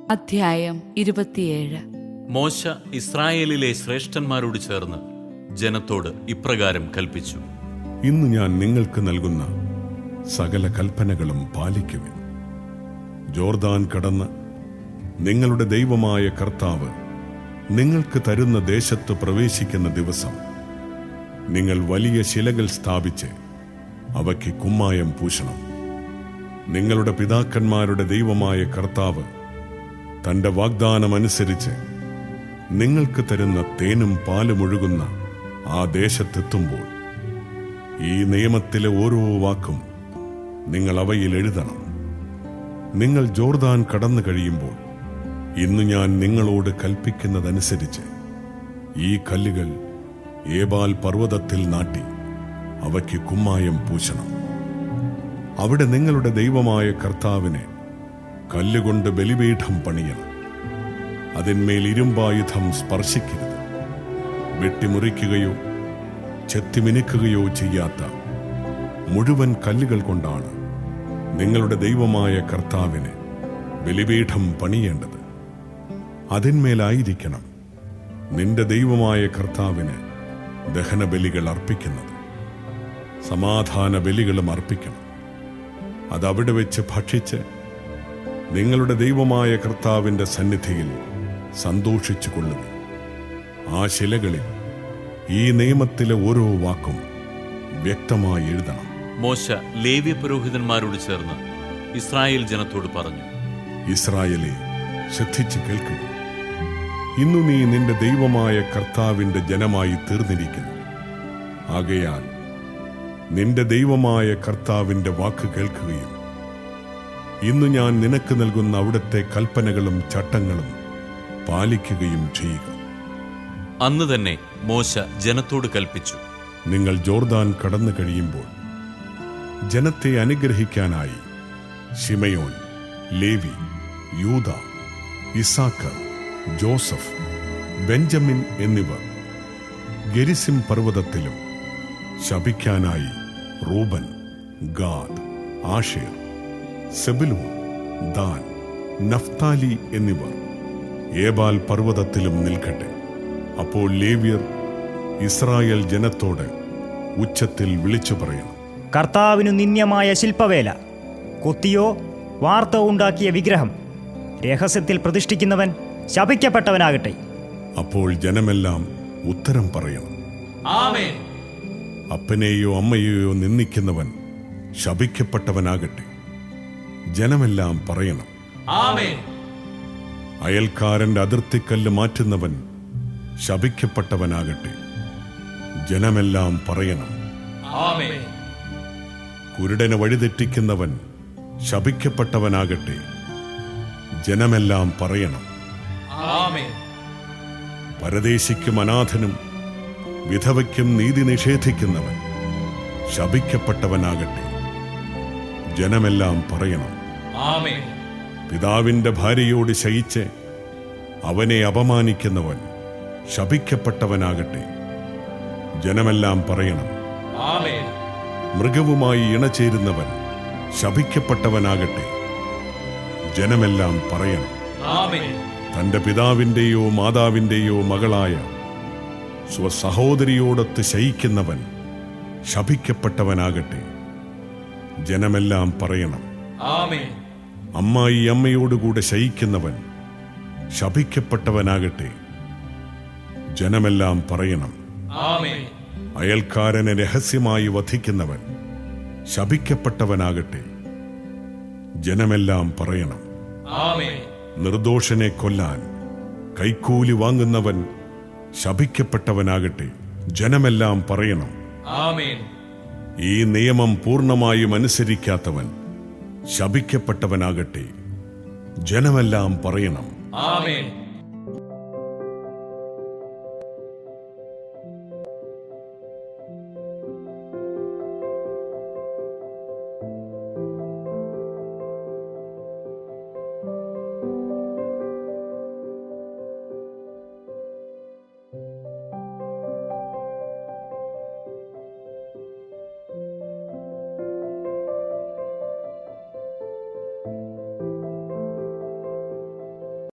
അധ്യായം 27. മോശ ഇസ്രായേലിലെ ശ്രേഷ്ഠന്മാരോട് ചേർന്ന് ജനത്തോട് ഇപ്രകാരം കൽപ്പിച്ചു: ഇന്ന് ഞാൻ നിങ്ങൾക്ക് നൽകുന്ന സകല കൽപ്പനകളും പാലിക്കുവിൻ. ജോർദാൻ കടന്ന് നിങ്ങളുടെ ദൈവമായ കർത്താവ് നിങ്ങൾക്ക് തരുന്ന ദേശത്ത് പ്രവേശിക്കുന്ന ദിവസം നിങ്ങൾ വലിയ ശിലകൾ സ്ഥാപിച്ച് അവയ്ക്ക് കുമ്മായം പൂശണം. നിങ്ങളുടെ പിതാക്കന്മാരുടെ ദൈവമായ കർത്താവ് തന്റെ വാഗ്ദാനമനുസരിച്ച് നിങ്ങൾക്ക് തരുന്ന തേനും പാലും ഒഴുകുന്ന ആ ദേശത്തെത്തുമ്പോൾ ഈ നിയമത്തിലെ ഓരോ വാക്കും നിങ്ങൾ അവയിൽ എഴുതണം. നിങ്ങൾ ജോർദാൻ കടന്നു കഴിയുമ്പോൾ ഇന്ന് ഞാൻ നിങ്ങളോട് കൽപ്പിക്കുന്നതനുസരിച്ച് ഈ കല്ലുകൾ ഏബാൽ പർവ്വതത്തിൽ നാട്ടി അവയ്ക്ക് കുമ്മായം പൂശണം. അവിടെ നിങ്ങളുടെ ദൈവമായ കർത്താവിനെ കല്ലുകൊണ്ട് ബലിപീഠം പണിയണം. അതിന്മേൽ ഇരുമ്പായുധം സ്പർശിക്കരുത്. വെട്ടിമുറിക്കുകയോ ചെത്തിമിനുക്കുകയോ ചെയ്യാത്ത മുഴുവൻ കല്ലുകൾ കൊണ്ടാണ് നിങ്ങളുടെ ദൈവമായ കർത്താവിന് ബലിപീഠം പണിയേണ്ടത്. അതിന്മേലായിരിക്കണം നിന്റെ ദൈവമായ കർത്താവിന് ദഹനബലികൾ അർപ്പിക്കുന്നത്. സമാധാന ബലികളും അർപ്പിക്കണം. അതവിടെ വെച്ച് ഭക്ഷിച്ച് നിങ്ങളുടെ ദൈവമായ കർത്താവിന്റെ സന്നിധിയിൽ സന്തോഷിച്ചു കൊള്ളുക. ആ ശിലകളിൽ ഈ നിയമത്തിലെ ഓരോ വാക്കും വ്യക്തമായി എഴുതണം. മോശ ലേവ്യ പുരോഹിതന്മാരോട് ചേർന്ന് ഇസ്രായേൽ ജനത്തോട് പറഞ്ഞു: ഇസ്രായേലേ, ശ്രദ്ധിച്ച് കേൾക്കുക. ഇന്നു നീ നിന്റെ ദൈവമായ കർത്താവിന്റെ ജനമായി തീർന്നിരിക്കുന്നു. ആകയാൽ നിന്റെ ദൈവമായ കർത്താവിന്റെ വാക്ക് കേൾക്കുകയും ഇന്ന് ഞാൻ നിനക്ക് നൽകുന്ന അവിടുത്തെ കൽപ്പനകളും ചട്ടങ്ങളും പാലിക്കുകയും ചെയ്യുക. അന്ന് തന്നെ മോശ ജനത്തോട് കൽപ്പിച്ചു: നിങ്ങൾ ജോർദാൻ കടന്നു കഴിയുമ്പോൾ ജനത്തെ അനുഗ്രഹിക്കാനായി Simeon, Levi, Judah, Issachar, Joseph, Benjamin എന്നിവർ ഗെരിസിം പർവ്വതത്തിലും ശപിക്കാനായി Reuben, Gad, Asher, Zebulun, Dan, Naphtali എന്നിവർ ഏബാൽ പർവ്വതത്തിലും നിൽക്കട്ടെ. അപ്പോൾ ലേവ്യർ ഇസ്രായേൽ ജനത്തോട് ഉച്ചത്തിൽ വിളിച്ചു പറയണം: കർത്താവിനു നിന്ദ്യമായ ശില്പവേല, കൊത്തിയോ വാർത്തോ ഉണ്ടാക്കിയ വിഗ്രഹം രഹസ്യത്തിൽ പ്രതിഷ്ഠിക്കുന്നവൻ ശപിക്കപ്പെട്ടവനാകട്ടെ. അപ്പോൾ ജനമെല്ലാം ഉത്തരം പറയണം: ആമേൻ. അപ്പനെയോ അമ്മയെയോ നിന്ദിക്കുന്നവൻ ശപിക്കപ്പെട്ടവനാകട്ടെ. ജനമെല്ലാം പറയണം: ആമേൻ. അയൽക്കാരന്റെ അതിർത്തിക്കല്ല് മാറ്റുന്നവൻ ശപിക്കപ്പെട്ടവനാകട്ടെ. ജനമെല്ലാം പറയണം: ആമേൻ. കുരുടന് വഴിതെറ്റിക്കുന്നവൻ ശപിക്കപ്പെട്ടവനാകട്ടെ. ജനമെല്ലാം പറയണം: ആമേൻ. പരദേശിക്കും അനാഥനും വിധവയ്ക്കും നീതി നിഷേധിക്കുന്നവൻ ശപിക്കപ്പെട്ടവനാകട്ടെ. ജനമെല്ലാം പറയണം: ആമേൻ. പിതാവിന്റെ ഭാര്യയോട് ശയിച്ച് അവനെ അപമാനിക്കുന്നവൻ ശപിക്കപ്പെട്ടവനാകട്ടെ. ജനമെല്ലാം പറയണം: ആമേൻ. മൃഗവുമായി ഇണചേരുന്നവൻ ശപിക്കപ്പെട്ടവനാകട്ടെ. ജനമെല്ലാം പറയണം: ആമേൻ. തന്റെ പിതാവിന്റെയോ മാതാവിന്റെയോ മകളായ സ്വസഹോദരിയോടൊത്ത് ശയിക്കുന്നവൻ ശപിക്കപ്പെട്ടവനാകട്ടെ. ജനമെല്ലാം പറയണം: ആമേൻ. അമ്മായി അമ്മയോടുകൂടെ ശയിക്കുന്നവൻ ശപിക്കപ്പെട്ടവനാകട്ടെ. ജനമെല്ലാം പറയണം: ആമേൻ. അയൽക്കാരനെ രഹസ്യമായി വധിക്കുന്നവൻ ശപിക്കപ്പെട്ടവനാകട്ടെ. ജനമെല്ലാം പറയണം: ആമേൻ. നിർദോഷനെ കൊല്ലാൻ കൈക്കൂലി വാങ്ങുന്നവൻ ശപിക്കപ്പെട്ടവനാകട്ടെ. ജനമെല്ലാം പറയണം: ആമേൻ. ഈ നിയമം പൂർണ്ണമായും അനുസരിക്കാത്തവൻ ശപിക്കപ്പെട്ടവനാകട്ടെ. ജനമെല്ലാം പറയണം: ആമേൻ.